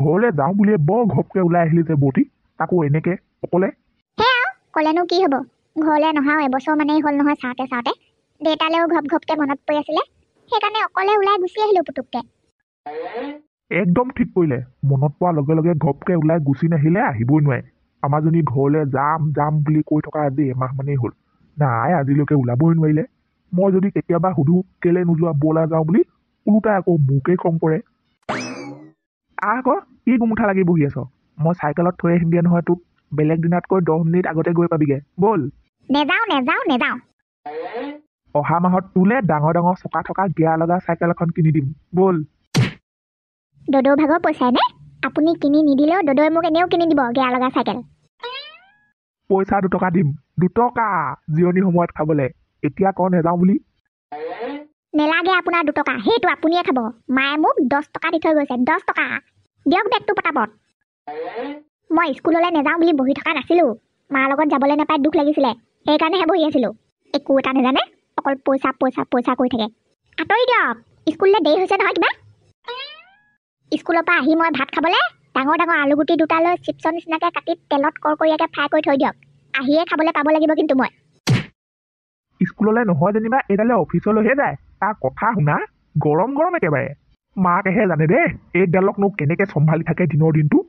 ঘৰলৈ যাওঁ বুলিয়ে বৰ ঘপকে ওলাই আহিলি যে বটি, তাকো এনেকে অকলে। সেয়া ক'লেনো কি হ'ব, ঘৰলৈ নহাও এবছৰ মানেই হ'ল নহয় চাওঁতে চাওঁতে। দেউতালেও ঘপকে মনত পৰি আছিলে, সেইকাৰণে অকলে ওলাই গুচি আহিলো পুতুককে। একদম ঠিক কৰিলে, মনত পোৱাৰ লগে লগে ঘপকে ওলাই গুচি নাহিলে আহিবই নোৱাৰে। আমাৰ জনী ঘৰলৈ যাম যাম বুলি কৈ থকা আজি এমাহ মানেই হ'ল, নাই আজিলৈকে ওলাবই নোৱাৰিলে। মই যদি কেতিয়াবা সুধো কেলে নোযোৱা ব'লা যাওঁ বুলি, ওলোটাই আকৌ মোকেই খং কৰে। আকৌ কি গুমুঠা লাগি বহি আছ, মই চাইকেলত থৈ আহিমগে নহয় তোক, বেলেগ দিনাতকৈ 10 মিনিট আগতে গৈ পাবিগে, ব'ল। নেযাওঁ। অহা মাহত তোলে ডাঙৰ ডাঙৰ চকা থকা গিয়াৰ লগা চাইকেল এখন কিনি দিম, ব'ল। দদৌ ভাগৰ পইচাই নে? আপুনি কিনি নিদিলেও দদৌৱে মোক এনেও কিনি দিব গিয়াৰ লগা চাইকেল। পইচা 2 টকা দিম, 2 টকা জিৰণি সময়ত খাবলৈ, এতিয়া ক নেযাওঁ বুলি। নেলাগে আপোনাৰ 2 টকা, সেইটো আপুনিয়ে খাব। মায়ে মোক 10 টকা দি থৈ গৈছে, 10 টকা দিয়ক বেগটো পটাপট। মই স্কুললৈ নেযাওঁ বুলি বহি থকা নাছিলো, মাৰ লগত যাবলৈ নাপাই দুখ লাগিছিলে, সেইকাৰণেহে বহি আছিলো। একো এটা নাজানে, অকল পইচা পইচা পইচা কৰি থাকে। আঁতৰি দিয়ক, স্কুললৈ দেৰি হৈছে নহয় কিবা। স্কুলৰ পৰা আহি মই ভাত খাবলৈ ডাঙৰ ডাঙৰ আলুগুটি 2টা লৈ চিপছৰ নিচিনাকৈ কাটি তেলত কৰকৰীয়াকৈ ফ্ৰাই কৰি থৈ দিয়ক, আহিয়ে খাবলৈ পাব লাগিব কিন্তু মই। স্কুললৈ নহয় যেনিবা এইডালে অফিচলৈহে যায়, তাৰ কথা শুনা গৰম গৰম একেবাৰে। মাকেহে জানে দেই এইডালকনো কেনেকে চম্ভালি থাকে দিনৰ দিনটো।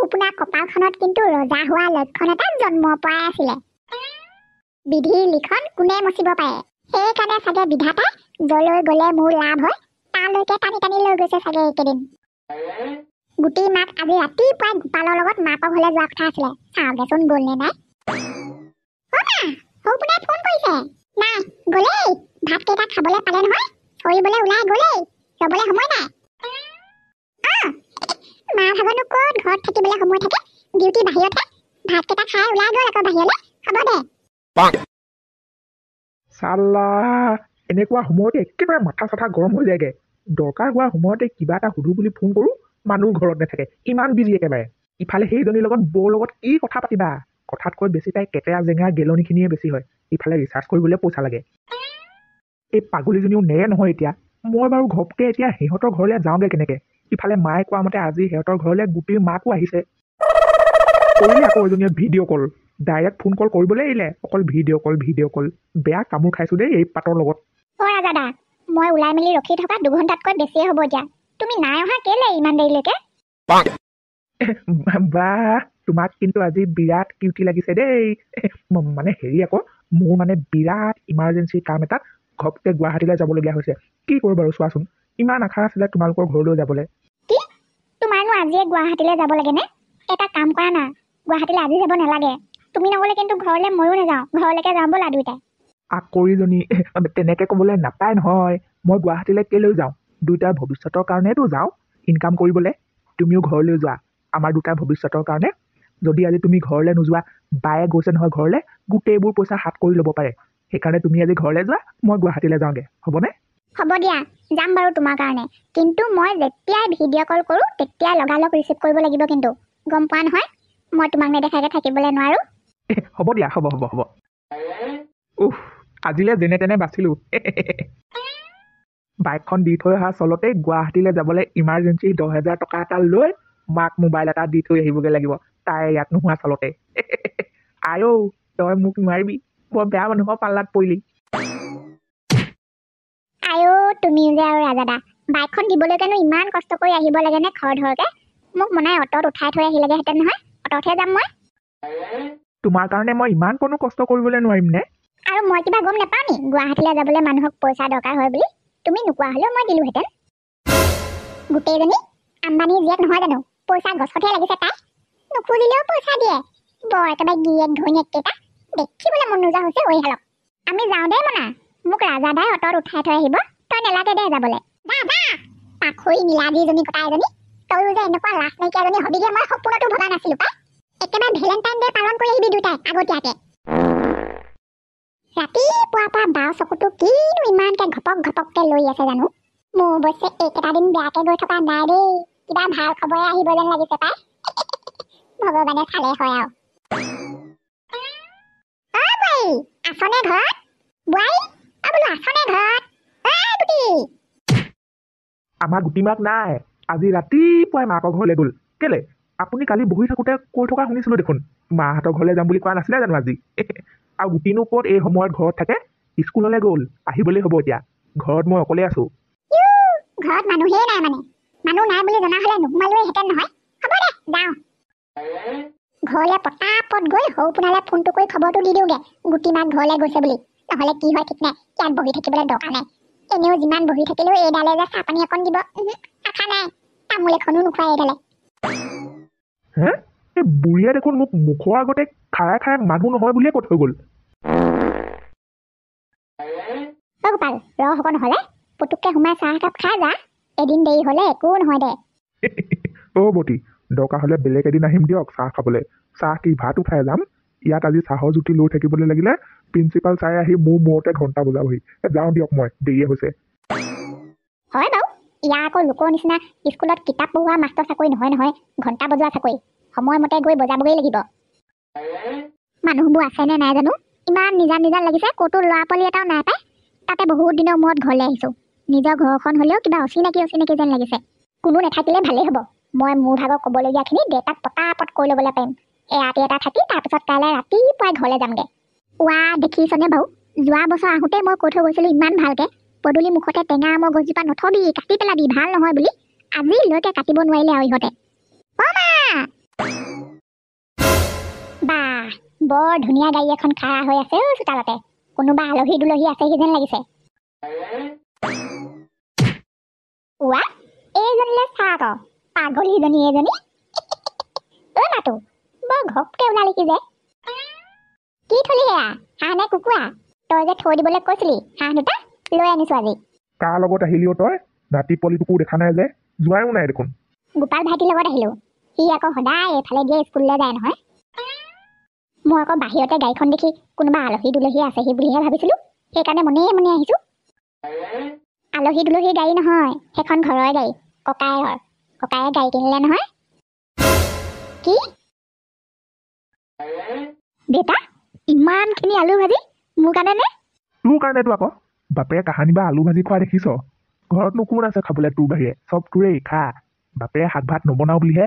আপোনাৰ কপালখনত কিন্তু ৰজা হোৱা লক্ষণ এটা জন্মৰ পৰাই আছিলে। বিধিৰ লিখন কোনে মচিব পাৰে, সেইকাৰণে চাগে বিধাতাই যলৈ গ'লে মোৰ লাভ হয় তালৈকে টানি টানি লৈ গৈছে চাগে এইকেইদিন। গোটেই মাক আজি ৰাতিপুৱাই গোপালৰ লগত মাকৰ ঘৰলৈ যোৱা কথা আছিলে, চাওঁগেচোন গ'ল নে নাই। সৌপুনাই ফোন কৰিছে, নাই গ'লেই, ভাতকেইটা খাবলৈ পালে নহয়, চৰিবলৈ ওলাই গ'লেই, ৰ'বলৈ সময় নাই। মা ভাগনো ক'ত ঘৰত থাকিবলৈ সময় থাকে, ডিউটি বাহিৰতহে, ভাতকেইটা খাই ওলাই গ'ল আকৌ বাহিৰলৈ, হ'ব দে। চাল্লা এনেকুৱা সময়তে একেবাৰে মাথা চাথা গৰম হৈ যায়গে। দৰকাৰ হোৱাৰ সময়তে কিবা এটা সুধো বুলি ফোন কৰোঁ, মানুহ ঘৰত নাথাকে, ইমান বিজি একেবাৰে। ইফালে সেইজনীৰ লগত বৌৰ লগত কি কথা পাতিবা, কথাতকৈ বেছি তাই কেটেৰা জেঙা গেলনিখিনিয়ে বেছি হয়। ইফালে ৰিচাৰ্জ কৰিবলৈ পইচা লাগে। এই পাগলীজনীও নেৰে নহয় এতিয়া। মই বাৰু ঘপকে এতিয়া সিহঁতৰ ঘৰলৈ যাওঁগে কেনেকে। ইফালে মায়ে কোৱা মতে আজি সিহঁতৰ ঘৰলৈ গোটেই মাকো আহিছে। কৰিলে আকৌ এজনীয়ে ভিডিঅ' কল, ডাইৰেক্ট ফোন কল কৰিবলৈ এৰিলে, অকল ভিডিঅ' কল। বেয়া কামোৰ খাইছো দেই এই পাতৰ লগত। দাদা, মই ওলাই মেলি ৰখি থকা 2 ঘণ্টাতকৈ বেছিয়ে হ'ব এতিয়া, তুমি নাই অহা কেলে ইমান দেৰিলৈকে? বাহ, তোমাক কিন্তু আজি বিৰাট কিউটি লাগিছে দেই। মানে হেৰি আকৌ, মোৰ মানে বিৰাট ইমাৰ্জেঞ্চি কাম এটাত ঘপকে গুৱাহাটীলৈ যাবলগীয়া হৈছে। কি কৰোঁ বাৰু চোৱাচোন, ইমান আশা আছিলে তোমালোকৰ ঘৰলৈ যাবলৈ। কি তোমাৰনো আজিয়ে গুৱাহাটীলৈ যাব লাগে নে? এটা কাম কৰা না, গুৱাহাটীলৈ আজি যাব নালাগে, তুমি নগ'লে কিন্তু ঘৰলৈ ময়ো নাযাওঁ, ঘৰলৈকে যাওঁ ব'লা দুইটাই। আকৰিজনী তেনেকে ক'বলৈ নাপায় নহয়, মই গুৱাহাটীলৈ কেলৈ যাওঁ, দুইটাৰ ভৱিষ্যতৰ কাৰণেতো যাওঁ, ইনকাম কৰিবলৈ। তুমিও ঘৰলৈ যোৱা, আমাৰ দুটাৰ ভৱিষ্যতৰ কাৰণে। যদি আজি তুমি ঘৰলৈ নোযোৱা, বায়ে গৈছে নহয় ঘৰলৈ, গোটেইবোৰ পইচা হাত কৰি ল'ব পাৰে। সেইকাৰণে তুমি আজি ঘৰলৈ যোৱা, মই গুৱাহাটীলৈ যাওঁগে, হ'বনে? হ'ব দিয়া, যাম বাৰু তোমাৰ কাৰণে, কিন্তু মই যেতিয়াই ভিডিঅ' কল কৰোঁ তেতিয়াই লগালগ ৰিচিভ কৰিব লাগিব কিন্তু, গম পোৱা নহয়, মই তোমাক নেদেখাকৈ থাকিবলৈ নোৱাৰোঁ। হ'ব দিয়া, হ'ব। আজিলৈ যেনে তেনে বাচিলোঁ। বাইকখন দি থৈ অহা চলতে গুৱাহাটীলৈ যাবলৈ ইমাৰ্জেঞ্চি 10,000 টকা এটা লৈ মাক মোবাইল এটা দি থৈ আহিবগৈ লাগিব, তাই ইয়াত নোহোৱা চলতে। আইও তই মোক নোৱাৰিবি, বৰ বেয়া মানুহৰ পাল্লাত পৰিলি। তুমি যে আৰু ৰাজাদা, বাইকখন দিবলৈকেনো ইমান কষ্ট কৰি আহিব লাগে নে খৰধৰকে? মোক মনাই অটত উঠাই থৈ আহিলেগেহেঁতেন নহয়, অটতহে যাম মই। তোমাৰ কাৰণে মই ইমান কোনো কষ্ট কৰিবলৈ নোৱাৰিম নে? আৰু মই কিবা গম নাপাওঁ নি গুৱাহাটীলৈ যাবলৈ মানুহক পইচা দৰকাৰ হয় বুলি? তুমি নোকোৱা হ'লেও মই দিলোহেঁতেন। গোটেইজনী আম্বানী জীয়েক নহয় জানো, পইচা গছতহে লাগিছে তাই, নুখুজিলেও পইচা দিয়ে। বৰ একেবাৰে গিৰিয়েক ঘৈণীয়েক কেইটা, দেখিবলৈ মন নোযোৱা হৈছে ঐহালক। আমি যাওঁ দেই মনা, মোক ৰাজাদাই অটত উঠাই থৈ আহিব, তই নেলাগে দে যাবলৈ। পাখৰি মিলাজীজনী কটা এজনী, তয়ো যে এনেকুৱা লাজ নাইকিয়া এজনী হবিগে মই সপোনতো ভবা নাছিলো পাই। একেবাৰে ভেলেণ্টাইন ডে পালন কৰি আহিবি দুটাই আগতীয়াকে। ৰাতিপুৱাৰ পৰা বাও চকুটো কিনো ইমানকে ঘপককে লৈ আছে জানো? মোৰ অৱশ্যে এইকেইটা দিন বেয়াকে গৈ থকা নাই দেই, কিবা ভাল খবৰে আহিব যেন লাগিছে পাই। ভগৱানে চালে হয় আৰু। বোৱাৰী আছনে ঘৰত? বোৱাৰী বোলো আছনে ঘৰত? গুটি আমাৰ গুটি মাক নাই, আজি ৰাতিপুৱাই মাকৰ ঘৰলৈ গ'ল কেলে আপুনি কালি বহি থাকোঁতে কৈ থকা শুনিছিলোঁ দেখোন মাহঁতৰ ঘৰলৈ যাম বুলি কোৱা নাছিলে জানো আজি আৰু গুটিনো ক'ত এই সময়ত ঘৰত থাকে স্কুললৈ গ'ল আহিবলৈ হ'ব এতিয়া ঘৰত মই অকলে আছোঁ ঘৰত মানুহেই নাই মানে মানুহ নাই বুলি জনা হ'লে নোসোমালোৱেহেঁতেন নহয় হ'ব দে যাওঁ ঘৰলৈ পটাপট গৈ সৌ পোনালে ফোনটো কৰি খবৰটো দি দিওঁগে গুটি মাক ঘৰলৈ গৈছে বুলি নহ'লে কি হয় ঠিক নাই ইয়াত বহি থাকিবলৈ দৰকাৰ নাই এনেও যিমান বহি থাকিলেও এইডালে যে চাহপানী অকণ দিব আশা নাই তামোল এখনো নোখোৱাই এইডালে হে এই বুঢ়ীয়ে দেখোন মোক মুখৰ আগতে খাৰাই খাৰাই মানুহ নহয় বুলিয়ে কৈ থৈ গ'ল গোপাল ৰহ হ'ব নহ'লে পুতুককৈ সোমাই চাহ একাপ খাই যা এদিন দেৰি হ'লে একো নহয় দে বটি দৰকাৰ হ'লে বেলেগ এদিন আহিম দিয়ক চাহ খাবলৈ চাহ কি ভাত উঠাই যাম ইয়াত আজি চাহৰ জুতি লৈ থাকিবলৈ লাগিলে প্ৰিন্সিপাল ছাৰে আহি মোৰ মূৰতে ঘণ্টা বজাবহি যাওঁ দিয়ক মই দেৰিয়ে হৈছে হয় বাৰু ইয়াৰ আকৌ লোকৰ নিচিনা স্কুলত কিতাপ পঢ়োৱা মাষ্টৰ চাকৰি নহয় ঘণ্টা বজোৱা চাকৰি সময়মতে গৈ বজাবগৈ লাগিব মানুহবোৰ আছেনে নাই জানো ইমান নিজান লাগিছে ক'তো ল'ৰা পোৱালি এটাও নাই পায় তাতে বহুত দিনৰ মূৰত ঘৰলৈ আহিছোঁ নিজৰ ঘৰখন হ'লেও কিবা অচিনাকি যেন লাগিছে কোনো নাথাকিলে ভালেই হ'ব মই মোৰ ভাগৰ ক'বলগীয়াখিনি দেউতাক পটাপট কৈ ল'বলৈ পাৰিম ৰাতি এটা থাকি তাৰপিছত কাইলৈ ৰাতিপুৱাই ঘৰলৈ যামগৈ দেখিছনে বাৰু যোৱা বছৰ আহোঁতে মই কৈ থৈ গৈছিলোঁ ইমান ভালকৈ পদূলি মুখতে টেঙা আমৰ গছজোপা নথবি কাটি পেলাবি ভাল নহয় বুলি আজিলৈকে কাটিব নোৱাৰিলে আৰু ইহঁতে বাহ বৰ ধুনীয়া গাড়ী এখন খাৰা হৈ আছে চোতালতে কোনোবা আলহী দুলহী আছেহি যেন লাগিছে এইজনীলে চাহ আকৌ পাগলীজনী এজনী মাতো বৰ ঘপকে ওলালি কি যে কি থলি সেয়া হাঁহ নে কুকুৰা তই যে থৈ দিবলৈ কৈছিলি হাঁহ দুটা লৈ আনিছো আজি কাৰ লগত আহিলিও তই নাতি পোৱালিটোকো দেখা নাই যে যোৱাও নাই দেখোন গোপাল ভাইটিৰ লগত আহিলো সি আকৌ সদায় এইফালে দিয়ে স্কুললৈ যায় নহয় মই আকৌ বাহিৰতে গাড়ীখন দেখি কোনোবা আলহী দুলহী আছেহি বুলিহে ভাবিছিলো সেইকাৰণে মনে আহিছো আলহী দুলহী গাড়ী নহয় সেইখন ঘৰৰে গাড়ী ককায়ে গাড়ী কিনিলে নহয় কি দেউতা ইমানখিনি আলু ভাজি মোৰ কাৰণে নে তোৰ কাৰণেতো আকৌ বাপেৰে কাহানি বা আলু ভাজি খোৱা দেখিছ ঘৰতনো কোন আছে খাবলৈ তোৰ বাহিৰে চব তোৰেই খা বাপেৰে শাক ভাত নবনাও বুলিহে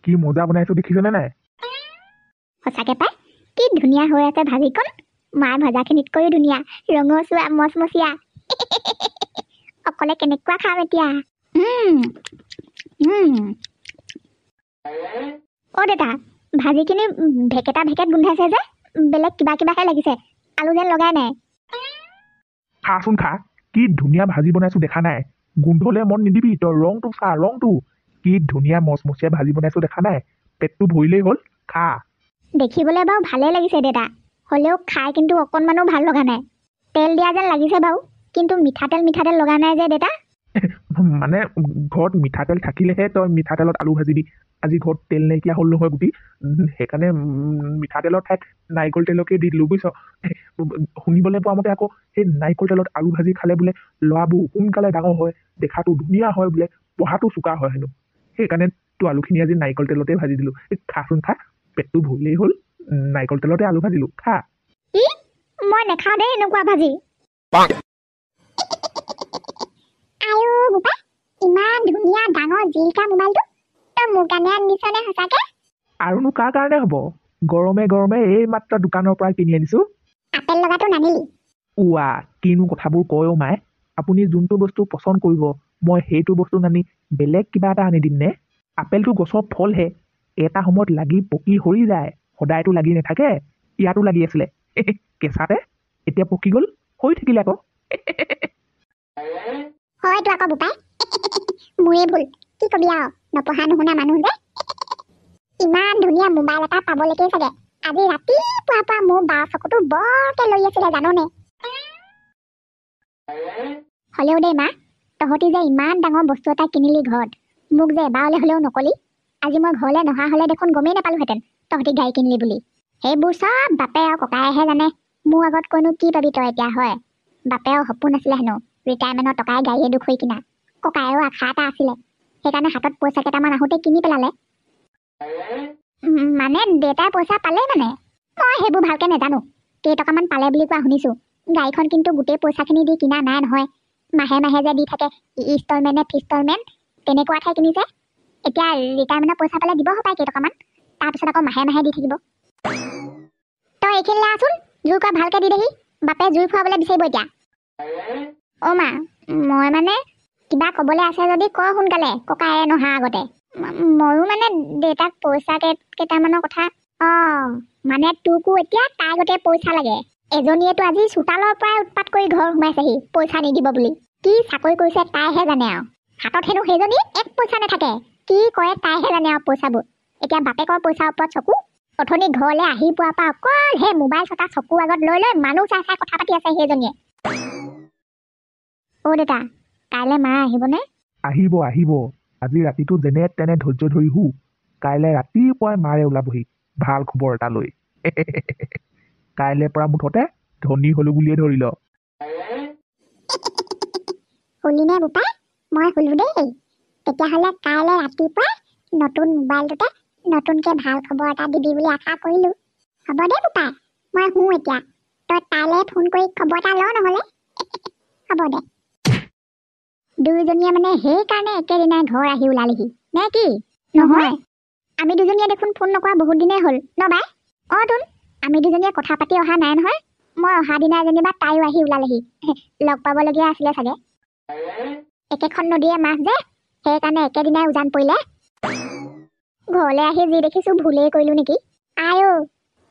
কি মজা বনাইছো দেখিছনে নাই সঁচাকে পাই কি ধুনীয়া হৈ আছে ভাজিকণ মাৰ ভজাখিনিতকৈও ধুনীয়া ৰঙচুৱা মচমচীয়া অকলে কেনেকুৱা খাম এতিয়া দেউতা ভাজিখিনি ভেকেটা গোন্ধাইছে যে বেলেগ কিবাহে লাগিছে আলু যেন লগাই নাই খাচোন খা কি ধুনীয়া ভাজি বনাইছো দেখা নাই গোন্ধলে মন নিদিবি তই ৰংটো চা ৰংটো কি ধুনীয়া মচমচীয়া ভাজি বনাইছো দেখা নাই পেটটো ভৰিলেই হ'ল খা দেখিবলৈ বাৰু ভালেই লাগিছে দেউতা হ'লেও খাই কিন্তু অকণমানো ভাল লগা নাই তেল দিয়া যেন লাগিছে বাৰু কিন্তু মিঠাতেল লগা নাই যে দেউতা মানে ঘৰত মিঠাতেল থাকিলেহে তই মিঠাতেলত আলু ভাজিবি আজি ঘৰত তেল নাইকিয়া হ'ল নহয় গুটি সেইকাৰণে মিঠাতেলৰ ঠাইত নাৰিকল তেলকে দি দিলোঁ বুজিছ শুনিবলৈ পোৱা মতে আকৌ সেই নাৰিকল তেলত আলু ভাজি খালে বোলে ল'ৰাবোৰ সোনকালে ডাঙৰ হয় দেখাটো ধুনীয়া হয় বোলে পঢ়াটো চোকা হয় হেনো সেইকাৰণে তোৰ আলুখিনি আজি নাৰিকল তেলতে ভাজি দিলোঁ খাচোন খা পেটটো ভৰিলেই হ'ল নাৰিকল তেলতে আলু ভাজিলোঁ খা মই নেখাওঁ দেই এনেকুৱা ভাজি ইমান ধুনীয়া ডাঙৰ জিলকা মোবাইলটো তই মোৰ কাৰণে আনিছনে সঁচাকে আৰুনো কাৰ কাৰণে হ'ব গৰমে এই মাত্ৰ দোকানৰ পৰা কিনি আনিছো আপেল লগাটো নানিলি কিনো কথাবোৰ কয়ও মাই আপুনি যোনটো বস্তু পচন্দ কৰিব মই সেইটো বস্তু নানি বেলেগ কিবা এটা আনি দিম নে আপেলটো গছৰ ফলহে এটা সময়ত লাগি পকি সৰি যায় সদায়তো লাগি নাথাকে ইয়াতো লাগি আছিলে কেঁচাতে এতিয়া পকি গ'ল হৈ থাকিলে আকৌ হয়তো আকৌ বোপাই মোৰে ভুল কি কবি আৰু নপঢ়া নুশুনা মানুহ যে ইমান ধুনীয়া মোবাইল এটা পাবলৈকে চাগে আজি ৰাতিপুৱাৰ পৰা মোৰ বা চকুটো বৰকে লৈ আছিলে জাননে হ'লেও দেই মা তহঁতি যে ইমান ডাঙৰ বস্তু এটা কিনিলি ঘৰত মোক যে এবাৰলৈ হ'লেও নকলি আজি মই ঘৰলৈ নহা হ'লে দেখোন গমেই নাপালোহেঁতেন তহঁতি গাড়ী কিনিলি বুলি সেইবোৰ চব বাপে আৰু ককায়েহে জানে মোৰ আগত কৈনো কি পাবি তই এতিয়া হয় বাপেও সপোন আছিলে হেনো ৰিটায়াৰমেণ্টৰ টকাই গাড়ী এডোখ হৈ কিনা ককায়েও আশা এটা আছিলে সেইকাৰণে হাতত পইচা কেইটামান আহোঁতে কিনি পেলালে মানে দেউতাই পইচা পালে মানে মই সেইবোৰ ভালকৈ নাজানো কেইটকামান পালে বুলি কোৱা শুনিছোঁ গাড়ীখন কিন্তু গোটেই পইচাখিনি দি কিনা নাই নহয় মাহে যে দি থাকে ইনষ্টলমেণ্ট নে ফিষ্টলমেণ্ট তেনেকুৱা ঠাই কিনিছে এতিয়া ৰিটায়াৰমেণ্টৰ পইচা পালে দিব পায় কেইটকামান তাৰপিছত আকৌ মাহে মাহে দি থাকিব তই এইখিনিলে আছোন জুই কৰা ভালকে দি দেহি বাপে জুই ফুৱাবলৈ বিচাৰিব এতিয়া অ' মা মই মানে কিবা ক'বলৈ আছে যদি ক সোনকালে ককায়ে নহা আগতে ময়ো মানে দেউতাক পইচা কেইটামানৰ কথা মানে তোকো এতিয়া তাই গোটেই পইচা লাগে এজনীয়েতো আজি চোতালৰ পৰাই উৎপাত কৰি ঘৰ সোমাইছেহি পইচা নিদিব বুলি কি চাকৰি কৰিছে তাইহে জানে আৰু হাতত হেনো সেইজনী এক পইচা নাথাকে কি কৰে তাইহে জানে আৰু পইচাবোৰ এতিয়া বাপেকৰ পইচাৰ ওপৰত চকু অথনি ঘৰলৈ আহি পোৱাৰ পৰা অকল সেই মোবাইল চটা চকু আগত লৈ লৈ মানুহ চাই চাই কথা পাতি আছে সেইজনীয়ে অ' দেউতা কাইলৈ মা আহিবনে আহিব আহিব আজি ৰাতিটো যেনে তেনে ধৈৰ্য ধৰি হু কাইলৈ ৰাতিপুৱাই মাৰে ওলাবহি ভাল খবৰ এটা লৈ কাইলৈ পৰা মুঠতে ধনী হলো বুলিয়ে ধৰি ল শুলিনে বোপা মই শুলো দেই তেতিয়াহ'লে কাইলৈ ৰাতিপুৱাই নতুন মোবাইলটোতে নতুনকৈ ভাল খবৰ এটা দিবি বুলি আশা কৰিলোঁ হ'ব দে বোপা মই শুওঁ এতিয়া তই তাইলৈ ফোন কৰি খবৰ এটা ল নহ'লে হ'ব দে দুয়োজনীয়ে মানে সেইকাৰণে একেদিনাই ঘৰ আহি ওলালেহি নে কি নহয় আমি দুজনীয়ে দেখোন ফোন নকৰা বহুত দিনেই হ'ল ন বাই তোন আমি দুজনীয়ে কথা পাতি অহা নাই নহয় মই অহা দিনাই যেনিবা তাইও আহি ওলালেহি লগ পাবলগীয়া আছিলে চাগে একেখন নদীয়ে মাছ যে সেইকাৰণে একেদিনাই উজান পৰিলে ঘৰলৈ আহি যি দেখিছোঁ ভুলেই কৰিলোঁ নেকি আইও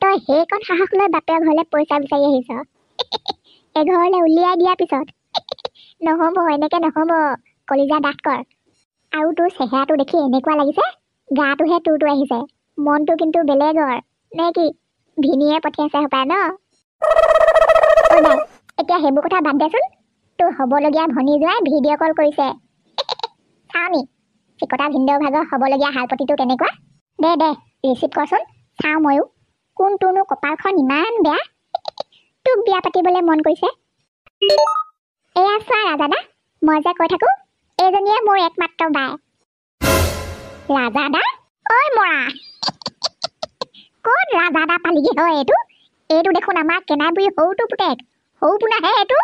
তই সেইকণ সাহস লৈ বাপেৰ ঘৰলৈ পইচা বিচাৰি আহিছ এঘৰলৈ উলিয়াই দিয়াৰ পিছত নহ'ব এনেকে নহ'ব কলিজা ডাঠ কৰ আৰু তোৰ চেহেৰাটো দেখি এনেকুৱা লাগিছে গাটোহে তোৰটো আহিছে মনটো কিন্তু বেলেগৰ নে কি ভিনিয়ে পঠিয়াইছে হপায় ন এতিয়া সেইবোৰ কথা বাদ দেচোন তোৰ হ'বলগীয়া ভনী জোৱাই ভিডিঅ' কল কৰিছে চাওনি চিকতা ভিনদেউ ভাগৰ হ'বলগীয়া হালপতিটো কেনেকুৱা দে ৰিচিভ কৰচোন চাওঁ ময়ো কোন তোৰনো কপালখন ইমান বেয়া তোক বিয়া পাতিবলৈ মন কৰিছে এয়া চোৱা ৰাজাদা মই যে কৈ থাকো এইজনীয়ে মোৰ একমাত্ৰ বাই ৰাজাদা ঐ মৰা ক'ত ৰাজাদা পালিগে হয় এইটো দেখোন আমাৰ কেনাই বুঢ়ী সৰুটো পুতেক সৰু পোনাহে এইটো